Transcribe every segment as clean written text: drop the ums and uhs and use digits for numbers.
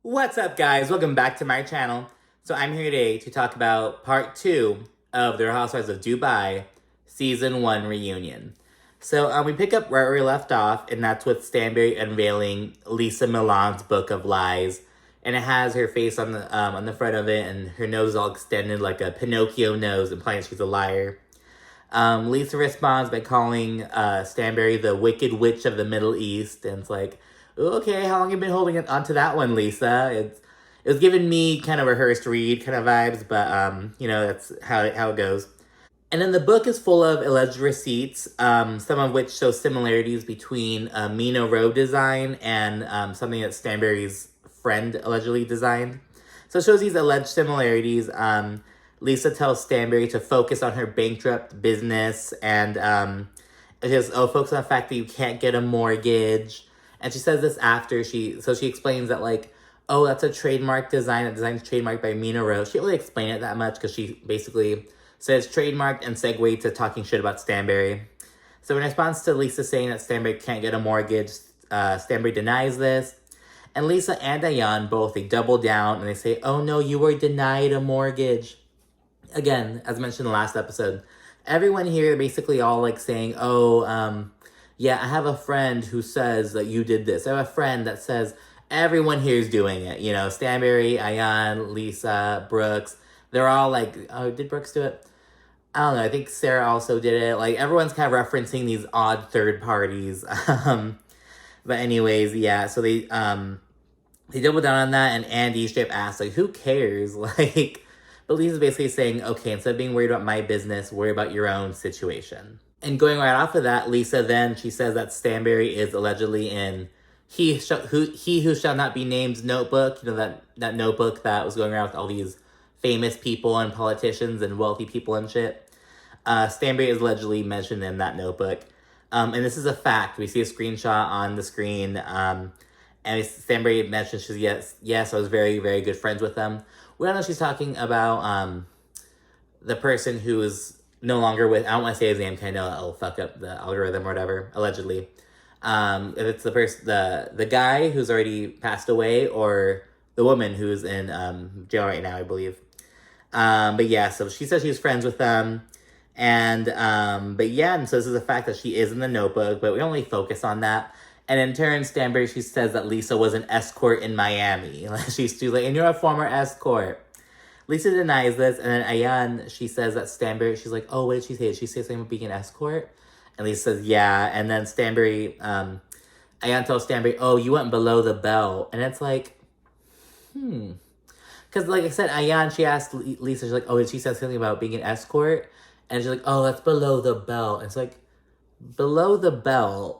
What's up, guys? Welcome back to my channel. So I'm here today to talk about part 2 of the Real Housewives of Dubai Season 1 reunion. So we pick up where we left off, and that's with Stanbury unveiling Lesa Milan's Book of Lies. And it has her face on the front of it, and her nose all extended like a Pinocchio nose, implying she's a liar. Lesa responds by calling Stanbury the Wicked Witch of the Middle East, and it's like, okay, how long have you been holding on to that one, Lesa? It was giving me kind of a rehearsed read kind of vibes, but that's how it goes. And then the book is full of alleged receipts, some of which show similarities between a Mina robe design and something that Stanbury's friend allegedly designed. So it shows these alleged similarities. Lesa tells Stanbury to focus on her bankrupt business and just focus on the fact that you can't get a mortgage. And she says this after she explains that like, oh, that's a trademark design. That design's trademarked by Mina Rose. She didn't really explain it that much because she basically says trademarked and segued to talking shit about Stanbury. So in response to Lesa saying that Stanbury can't get a mortgage, Stanbury denies this. And Lesa and Ayan both, they double down and they say, oh no, you were denied a mortgage. Again, as mentioned in the last episode, everyone here basically all like saying, oh, yeah, I have a friend who says that you did this. I have a friend that says everyone here is doing it. You know, Stanbury, Ayan, Lesa, Brooks. They're all like, oh, did Brooks do it? I don't know. I think Sara also did it. Like, everyone's kind of referencing these odd third parties. But anyways, yeah. So they double down on that, and Andy straight asks, like, who cares? Like, but Lisa's basically saying, okay, instead of being worried about my business, worry about your own situation. And going right off of that, Lesa then, she says that Stanbury is allegedly in he who shall not be named notebook. You know, that notebook that was going around with all these famous people and politicians and wealthy people and shit. Stanbury is allegedly mentioned in that notebook. And this is a fact. We see a screenshot on the screen. And Stanbury mentions, she's yes, I was very, very good friends with them. We don't know if she's talking about the person who is no longer with, I don't want to say his name because I know it'll fuck up the algorithm or whatever, allegedly. If it's the guy who's already passed away, or the woman who's in jail right now, I believe. But yeah, so she says she's friends with them. And but yeah, and so this is a fact that she is in the notebook, but we only focus on that. And in turn, Stanbury, she says that Lesa was an escort in Miami. She's like, and you're a former escort. Lesa denies this, and then Ayan, she says that Stanbury, she's like, oh, what did she say? Did she say something about being an escort? And Lesa says, yeah. And then Stanbury, Ayan tells Stanbury, oh, you went below the belt. And it's like, Because like I said, Ayan, she asked Lesa, she's like, oh, did she say something about being an escort? And she's like, oh, that's below the belt. And it's like, below the belt?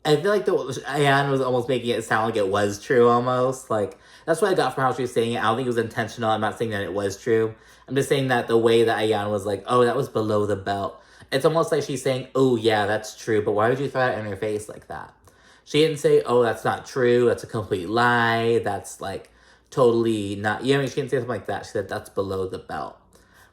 I feel like Ayan was almost making it sound like it was true almost. Like, that's what I got from how she was saying it. I don't think it was intentional. I'm not saying that it was true. I'm just saying that the way that Ayan was like, oh, that was below the belt. It's almost like she's saying, oh, yeah, that's true. But why would you throw that in her face like that? She didn't say, oh, that's not true. That's a complete lie. That's like totally not, she didn't say something like that. She said, that's below the belt.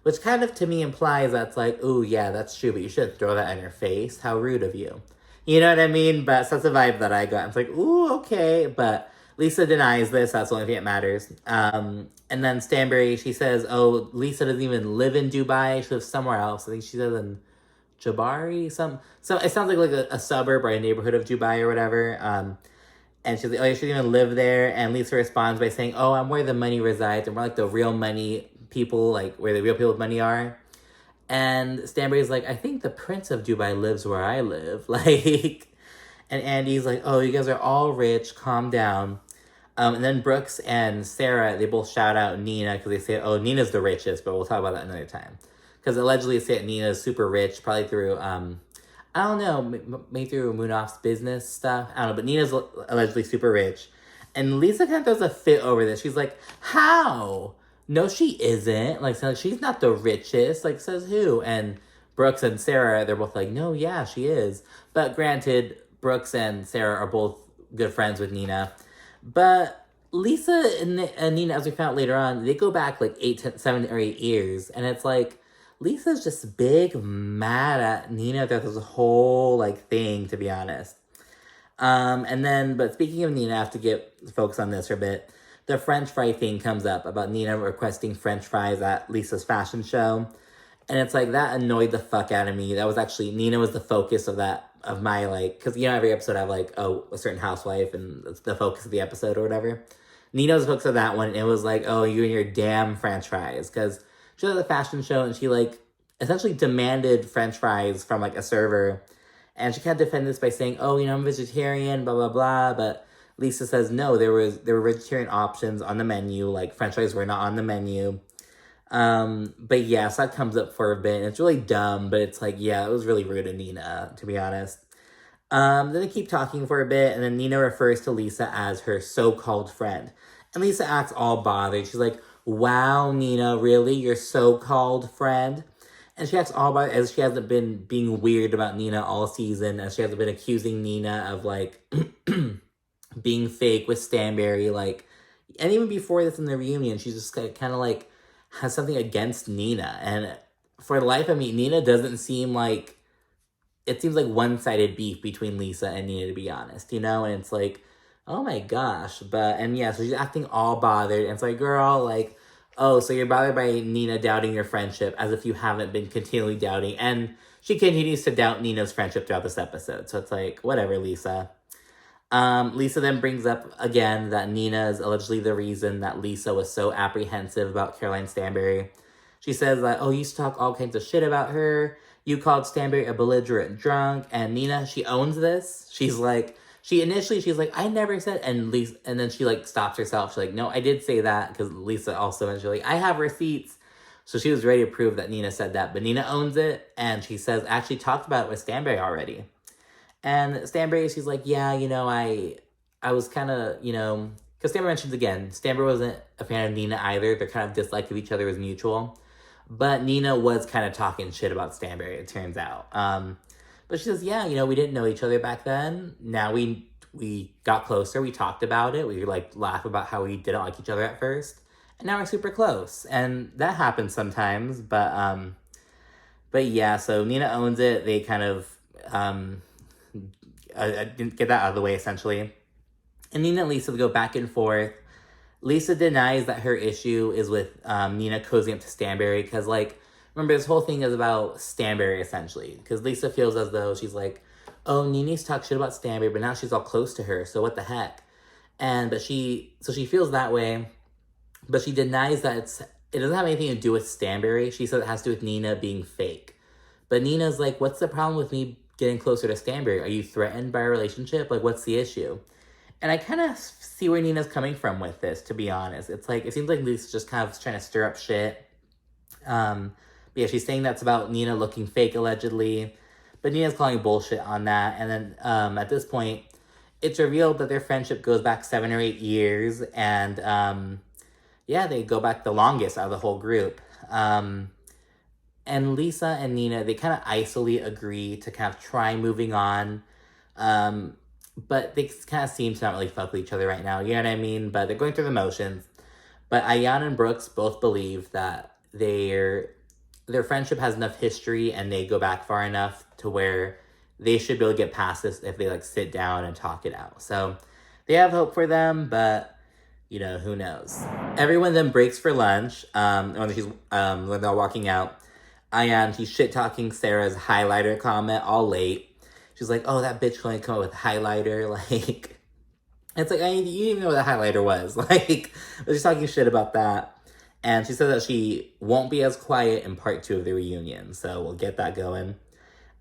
Which kind of to me implies that's like, oh, yeah, that's true. But you shouldn't throw that in her face. How rude of you. You know what I mean? But that's the vibe that I got. It's like, ooh, okay. But Lesa denies this. That's the only thing that matters. And then Stanbury, she says, oh, Lesa doesn't even live in Dubai. She lives somewhere else. I think she lives in Jabari. So it sounds like a suburb or a neighborhood of Dubai or whatever. And she's like, oh, you shouldn't even live there. And Lesa responds by saying, oh, I'm where the money resides. And we're like the real money people, like where the real people with money are. And Stanbury's like, I think the Prince of Dubai lives where I live. Like, and Andy's like, oh, you guys are all rich. Calm down. And then Brooks and Sara, they both shout out Nina because they say, oh, Nina's the richest, but we'll talk about that another time. Because allegedly they say that Nina's super rich, probably through, I don't know, maybe through Munaf's business stuff. I don't know, but Nina's allegedly super rich. And Lesa kind of throws a fit over this. She's like, how? No, she isn't. Like, so she's not the richest. Like, says who? And Brooks and Sara, they're both like, no, yeah, she is. But granted, Brooks and Sara are both good friends with Nina. But Lesa and Nina, as we found out later on, they go back like 7 or 8 years. And it's like, Lisa's just big mad at Nina throughout this whole, like, thing, to be honest. But speaking of Nina, I have to get focus on this for a bit. The French fry thing comes up about Nina requesting French fries at Lisa's fashion show. And it's like, that annoyed the fuck out of me. That was actually, Nina was the focus of that, of my, like, because, you know, every episode I have, like, oh, a certain housewife, and it's the focus of the episode or whatever. Nina was the focus of that one, and it was like, oh, you and your damn French fries. Because she was at the fashion show, and she, like, essentially demanded French fries from, like, a server. And she kind of defended this by saying, oh, you know, I'm vegetarian, blah, blah, blah. But Lisa says, no, there were vegetarian options on the menu. Like, French fries were not on the menu. But yeah, so that comes up for a bit, and it's really dumb, but it's like, yeah, it was really rude of Nina, to be honest. Then they keep talking for a bit, and then Nina refers to Lisa as her so-called friend. And Lisa acts all bothered. She's like, wow, Nina, really? Your so-called friend? And she acts all bothered as she hasn't been being weird about Nina all season, as she hasn't been accusing Nina of, like, being fake with Stanbury, like, and even before this in the reunion, she's just kind of, like, has something against Nina. And for the life of me, Nina doesn't seem like, it seems like one-sided beef between Lisa and Nina, to be honest, you know? And it's like, oh my gosh. But, and yeah, so she's acting all bothered. And it's like, girl, like, oh, so you're bothered by Nina doubting your friendship as if you haven't been continually doubting. And she continues to doubt Nina's friendship throughout this episode. So it's like, whatever, Lisa. Lisa then brings up again that Nina is allegedly the reason that Lisa was so apprehensive about Caroline Stanbury. She says that, oh, you used to talk all kinds of shit about her. You called Stanbury a belligerent drunk. And Nina, she owns this. She's like, she's like, I never said, and Lisa, and then she like stops herself. She's like, no, I did say that, because Lisa also mentioned, like, I have receipts. So she was ready to prove that Nina said that, but Nina owns it, and she says, actually talked about it with Stanbury already. And Stanbury, she's like, yeah, you know, I was kind of, you know, because Stanbury mentions again, Stanbury wasn't a fan of Nina either. Their kind of dislike of each other was mutual. But Nina was kind of talking shit about Stanbury, it turns out. But she says, yeah, you know, we didn't know each other back then. Now we got closer. We talked about it. We, like, laugh about how we didn't like each other at first. And now we're super close. And that happens sometimes. But yeah, so Nina owns it. They kind of... didn't get that out of the way, essentially. And Nina and Lisa go back and forth. Lisa denies that her issue is with Nina cozying up to Stanbury, because, like, remember, this whole thing is about Stanbury, essentially. Because Lisa feels as though she's like, oh, Nini's talked shit about Stanbury, but now she's all close to her, so what the heck? So she feels that way, but she denies that it doesn't have anything to do with Stanbury. She says it has to do with Nina being fake. But Nina's like, what's the problem with me getting closer to Stanbury? Are you threatened by a relationship? Like, what's the issue? And I kind of see where Nina's coming from with this, to be honest. It's like, it seems like Lisa's just kind of trying to stir up shit. But yeah, she's saying that's about Nina looking fake, allegedly. But Nina's calling bullshit on that. And then at this point, it's revealed that their friendship goes back 7 or 8 years. And yeah, they go back the longest out of the whole group. And Lisa and Nina, they kind of icily agree to kind of try moving on. But they kind of seem to not really fuck with each other right now. You know what I mean? But they're going through the motions. But Ayan and Brooks both believe that their friendship has enough history and they go back far enough to where they should be able to get past this if they, like, sit down and talk it out. So they have hope for them, but, you know, who knows? Everyone then breaks for lunch. When they're walking out, Ayan, she's shit-talking Sarah's highlighter comment all late. She's like, oh, that bitch can only come up with highlighter. Like, it's like, you didn't even know what a highlighter was. Like, she's talking shit about that. And she says that she won't be as quiet in part 2 of the reunion. So we'll get that going.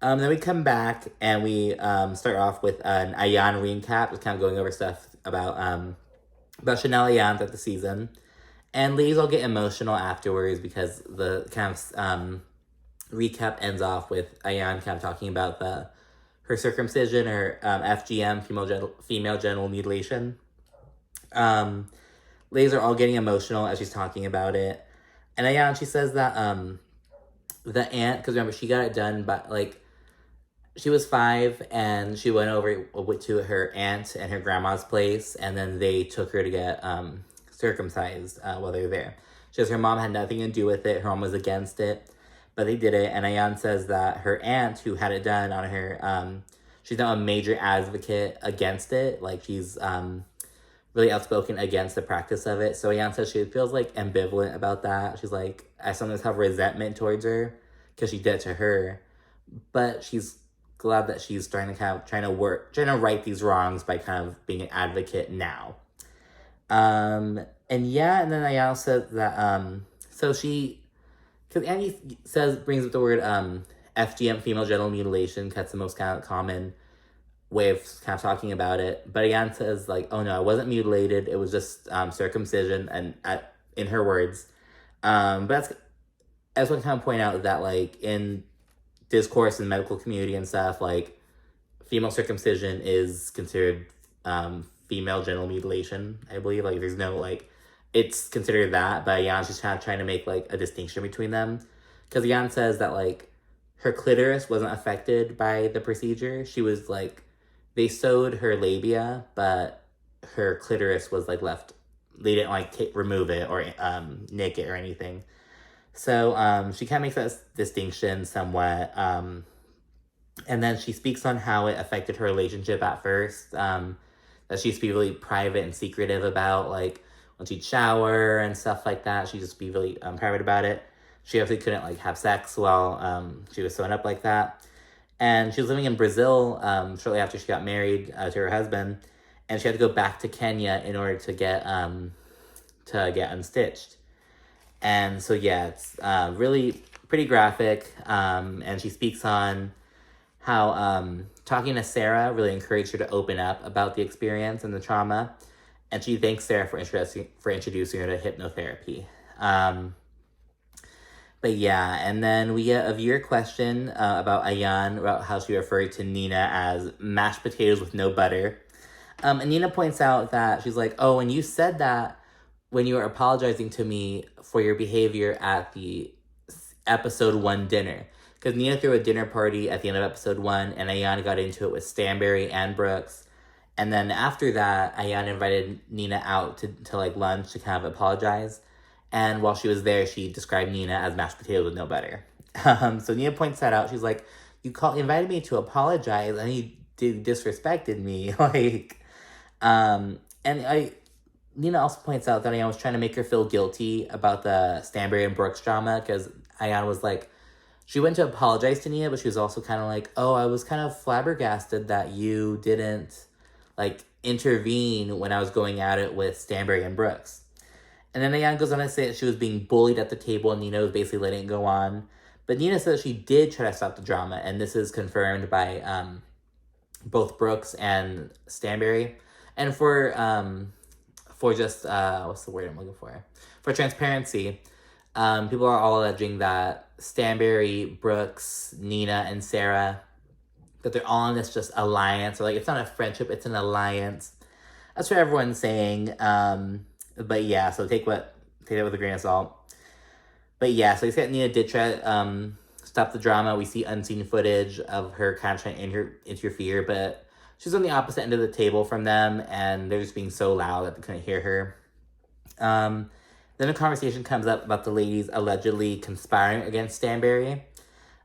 Then we come back and we start off with an Ayan recap. Just kind of going over stuff about Chanel Ayan throughout the season. And Lee's will get emotional afterwards because the kind of recap ends off with Ayan kind of talking about her circumcision, or FGM, female genital mutilation. Ladies are all getting emotional as she's talking about it. And Ayan, she says that the aunt, because remember, she got it done, but, like, she was 5, and she went over to her aunt and her grandma's place, and then they took her to get circumcised while they were there. She says her mom had nothing to do with it. Her mom was against it, but they did it. And Ayan says that her aunt, who had it done on her, she's now a major advocate against it. Like, she's really outspoken against the practice of it. So Ayan says she feels like ambivalent about that. She's like, I sometimes have resentment towards her because she did it to her, but she's glad that she's trying to right these wrongs by kind of being an advocate now. And yeah, and then Ayan says that so she, because Annie brings up the word FGM, female genital mutilation, that's the most kind of common way of kind of talking about it. But Ayan says, like, oh no, I wasn't mutilated, it was just circumcision, and in her words. But I just want to kind of point out that, like, in discourse in medical community and stuff, like, female circumcision is considered female genital mutilation, I believe. Like, there's no, like, it's considered that, but Ayan's just kind of trying to make, like, a distinction between them. Because Ayan says that, like, her clitoris wasn't affected by the procedure. She was, like, they sewed her labia, but her clitoris was, like, left. They didn't, like, remove it or nick it or anything. So she kind of makes that distinction somewhat. And then she speaks on how it affected her relationship at first. That she used to be really private and secretive about, like, when she'd shower and stuff like that. She'd just be really private about it. She obviously couldn't, like, have sex while she was sewn up like that. And she was living in Brazil shortly after she got married to her husband. And she had to go back to Kenya in order to get unstitched. And so, yeah, it's really pretty graphic. And she speaks on how talking to Sara really encouraged her to open up about the experience and the trauma. And she thanks Sara for introducing her to hypnotherapy. But yeah, and then we get a viewer question about Ayan, about how she referred to Nina as mashed potatoes with no butter. And Nina points out that she's like, oh, and you said that when you were apologizing to me for your behavior at the episode 1 dinner. Because Nina threw a dinner party at the end of episode 1, and Ayan got into it with Stanbury and Brooks. And then after that, Ayan invited Nina out to like lunch to kind of apologize. And while she was there, she described Nina as mashed potatoes with no butter. So Nina points that out. She's like, you invited me to apologize, and you disrespected me. Nina also points out that Ayan was trying to make her feel guilty about the Stanbury and Brooks drama, because Ayan was like, she went to apologize to Nina, but she was also kind of like, oh, I was kind of flabbergasted that you didn't, like, intervene when I was going at it with Stanbury and Brooks. And then Ayan goes on to say that she was being bullied at the table, and Nina was basically letting it go on. But Nina says she did try to stop the drama, and this is confirmed by both Brooks and Stanbury. And for just, what's the word I'm looking for? For transparency, people are all alleging that Stanbury, Brooks, Nina, and Sara, that they're all in this just alliance. Or, like, it's not a friendship, it's an alliance. That's what everyone's saying. But yeah, so take that with a grain of salt. But yeah, so they said Nina did try to stop the drama. We see unseen footage of her kind of trying to interfere, but she's on the opposite end of the table from them, and they're just being so loud that they couldn't hear her. Then a conversation comes up about the ladies allegedly conspiring against Stanbury.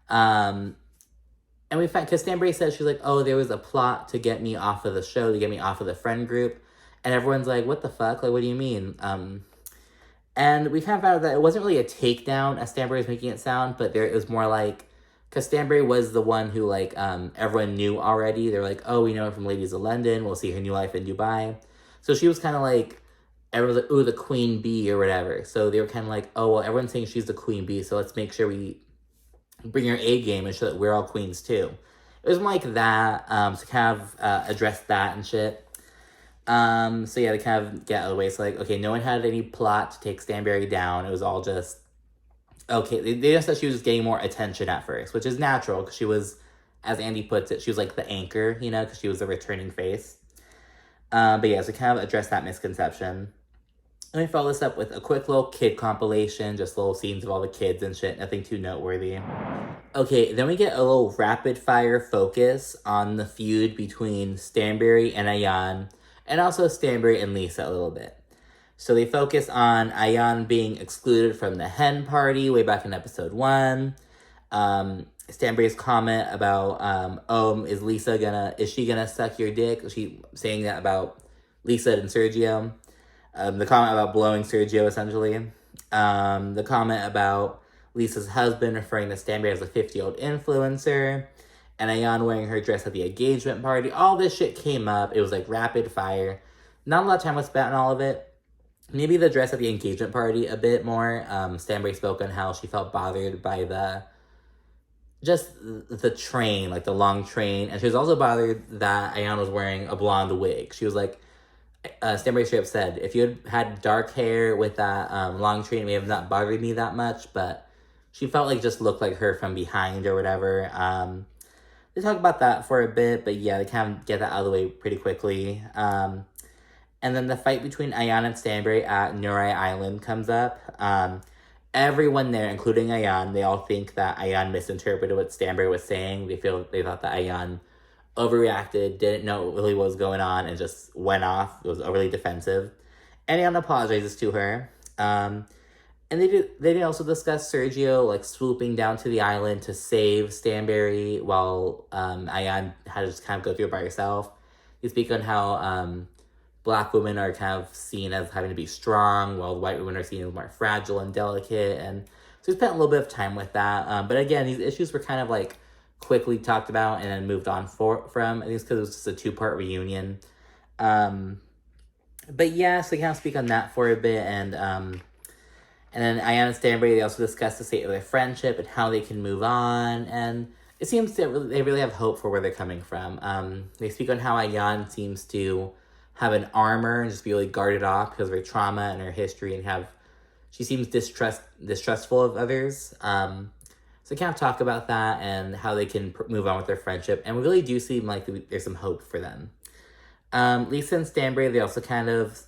And we find, because Stanbury says, she's like, oh, there was a plot to get me off of the show, to get me off of the friend group. And everyone's like, what the fuck? Like, what do you mean? And we kind of found out that it wasn't really a takedown, as Stanbury was making it sound, but it was more like, because Stanbury was the one who, like, everyone knew already. They're like, oh, we know her from Ladies of London. We'll see her new life in Dubai. So she was kind of like, everyone's like, ooh, the queen bee or whatever. So they were kind of like, oh, well, everyone's saying she's the queen bee, so let's make sure we bring her A game and show that we're all queens too. It was more like that, to kind of address that and shit. So yeah, they kind of get out of the way. So, like, okay, no one had any plot to take Stanbury down. It was all just, okay, they just said she was just getting more attention at first, which is natural, because she was, as Andy puts it, she was like the anchor, you know, because she was the returning face. But yeah, so kind of address that misconception. Let me follow this up with a quick little kid compilation, just little scenes of all the kids and shit, nothing too noteworthy. Okay, then we get a little rapid-fire focus on the feud between Stanbury and Ayan, and also Stanbury and Lesa a little bit. So they focus on Ayan being excluded from the hen party way back in episode 1. Stanbury's comment about, is she gonna suck your dick? She saying that about Lesa and Sergio. The comment about blowing Sergio, essentially. The comment about Lesa's husband referring to Stanbury as a 50-year-old influencer. And Ayan wearing her dress at the engagement party. All this shit came up. It was like rapid fire. Not a lot of time was spent on all of it. Maybe the dress at the engagement party a bit more. Stanbury spoke on how she felt bothered by the train, like the long train. And she was also bothered that Ayan was wearing a blonde wig. She was like, Stanbury straight up said, if you had dark hair with that long train, it may have not bothered me that much, but she felt like just looked like her from behind or whatever. They talk about that for a bit, but yeah, they kind of get that out of the way pretty quickly. And then the fight between Ayan and Stanbury at Nuri Island comes up. Everyone there, including Ayan, they all think that Ayan misinterpreted what Stanbury was saying. They thought that Ayan overreacted, didn't know really what was going on, and just went off. It was overly defensive. And Ayan apologizes to her. And they did also discuss Sergio like swooping down to the island to save Stanbury while Ayan had to just kind of go through it by herself. They speak on how Black women are kind of seen as having to be strong, while white women are seen as more fragile and delicate. And so we spent a little bit of time with that. But again, these issues were kind of like quickly talked about and then moved on from. I think it's because it was just a 2-part reunion. But yeah, so they kind of speak on that for a bit. And then Ayan and Stanbury, they also discuss the state of their friendship and how they can move on. And it seems that they really have hope for where they're coming from. They speak on how Ayan seems to have an armor and just be really guarded off because of her trauma and her history, and she seems distrustful of others. So kind of talk about that and how they can move on with their friendship, and we really do seem like there's some hope for them. Lesa and Stanbury, they also kind of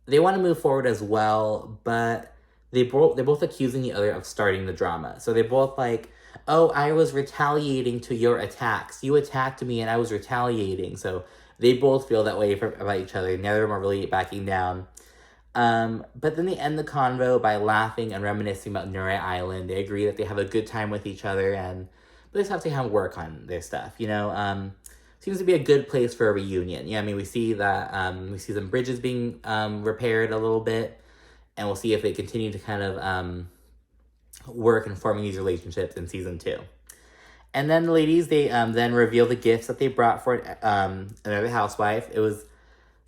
they want to move forward as well, but they're both accusing the other of starting the drama. So they're both like, oh, I was retaliating to your attacks. You attacked me and I was retaliating. So they both feel that way about each other. Neither of them are really backing down. But then they end the convo by laughing and reminiscing about Nuri Island. They agree that they have a good time with each other, but they just have to kind of work on their stuff, Seems to be a good place for a reunion. Yeah, I mean, we see that, we see some bridges being repaired a little bit, and we'll see if they continue to kind of work in forming these relationships in season 2. And then the ladies, they then reveal the gifts that they brought for another housewife. It was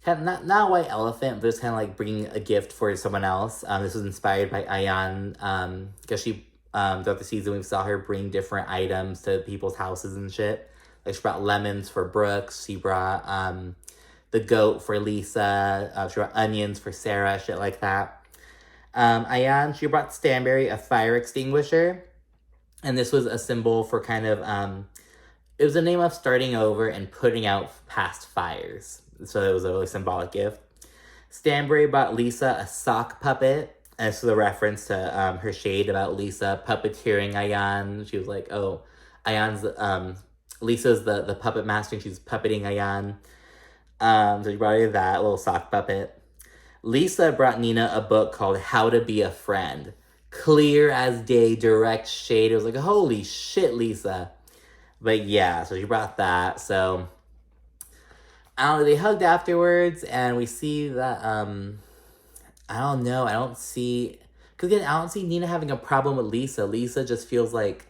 kind of not a white elephant, but just kind of like bringing a gift for someone else. This was inspired by Ayan, because she, throughout the season, we saw her bring different items to people's houses and shit. Like, she brought lemons for Brooks. She brought the goat for Lesa. She brought onions for Sara, shit like that. Ayan, she brought Stanbury a fire extinguisher. And this was a symbol for kind of, it was a name of starting over and putting out past fires. So it was a really symbolic gift. Stanbury bought Lesa a sock puppet. And this was a reference to her shade about Lesa puppeteering Ayan. She was like, oh, Lesa's the puppet master and she's puppeting Ayan. So she brought her that little sock puppet. Lesa brought Nina a book called How to Be a Friend. Clear as day, direct shade. It was like, holy shit, Lesa. But yeah, so she brought that. So, I don't know, they hugged afterwards, and we see that, I don't know, because again, I don't see Nina having a problem with Lesa. Lesa just feels like,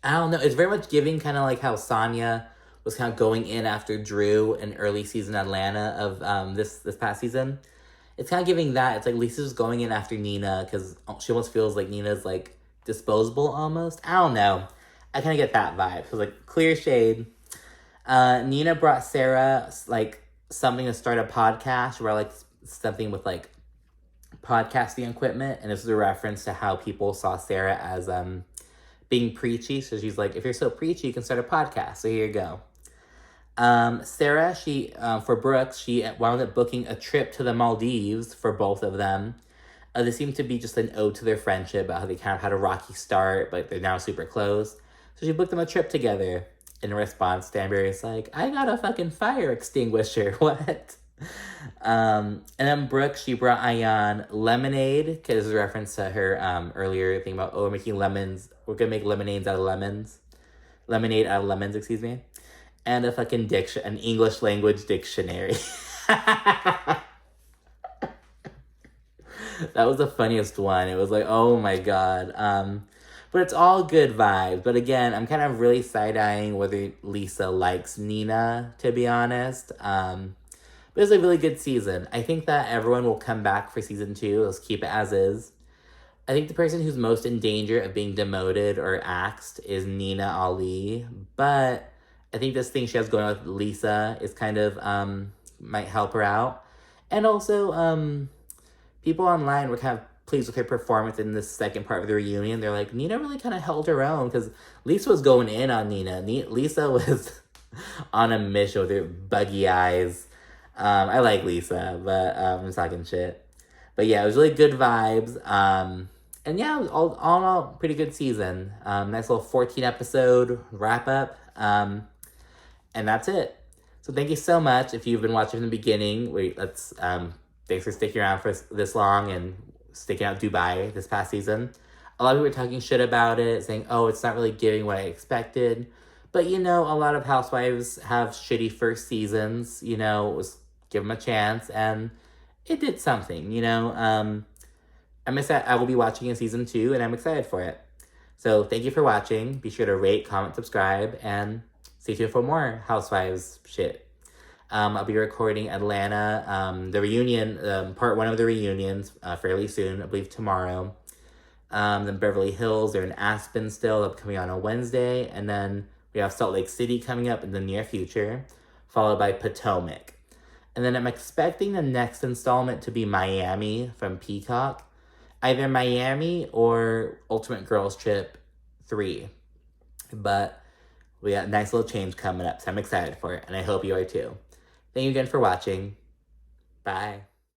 I don't know, it's very much giving kind of like how Sonia was kind of going in after Drew in early season Atlanta of this past season. It's kind of giving that. It's like Lisa's going in after Nina because she almost feels like Nina's like disposable almost. I don't know. I kind of get that vibe. So like clear shade. Nina brought Sara like something to start a podcast, or like something with like podcasting equipment, and this is a reference to how people saw Sara as being preachy. So she's like, if you're so preachy, you can start a podcast. So here you go. Sara, she, for Brooks, she wound up booking a trip to the Maldives for both of them. This seemed to be just an ode to their friendship, about how they kind of had a rocky start, but they're now super close. So she booked them a trip together. In response, Stanbury is like, I got a fucking fire extinguisher. What? And then Brooke, she brought Ayan lemonade, because it's a reference to her earlier thing about, oh, we're making lemons. We're going to make lemonades out of lemons. Lemonade out of lemons, excuse me. And a fucking an English language dictionary. That was the funniest one. It was like, oh my god. But it's all good vibes. But again, I'm kind of really side-eyeing whether Lesa likes Nina, to be honest. But it was a really good season. I think that everyone will come back for season 2. Let's keep it as is. I think the person who's most in danger of being demoted or axed is Nina Ali. But I think this thing she has going on with Lesa is kind of, might help her out. And also, people online were kind of pleased with her performance in this second part of the reunion. They're like, Nina really kind of held her own, because Lesa was going in on Nina. Lesa was on a mission with her buggy eyes. I like Lesa, but I'm talking shit. But yeah, it was really good vibes. And yeah, it was all in all, pretty good season. Nice little 14 episode wrap up. And that's it. So thank you so much. If you've been watching from the beginning, thanks for sticking around for this long and sticking out Dubai this past season. A lot of people were talking shit about it, saying, oh, it's not really giving what I expected. But, a lot of housewives have shitty first seasons, give them a chance, and it did something, I'm excited. I will be watching in season 2, and I'm excited for it. So thank you for watching. Be sure to rate, comment, subscribe, and stay tuned for more housewives shit. I'll be recording Atlanta, the reunion, part 1 of the reunions, fairly soon, I believe tomorrow. Then Beverly Hills, they're in Aspen still, upcoming on a Wednesday. And then we have Salt Lake City coming up in the near future, followed by Potomac. And then I'm expecting the next installment to be Miami from Peacock. Either Miami or Ultimate Girls Trip 3. But we got a nice little change coming up, so I'm excited for it, and I hope you are too. Thank you again for watching. Bye.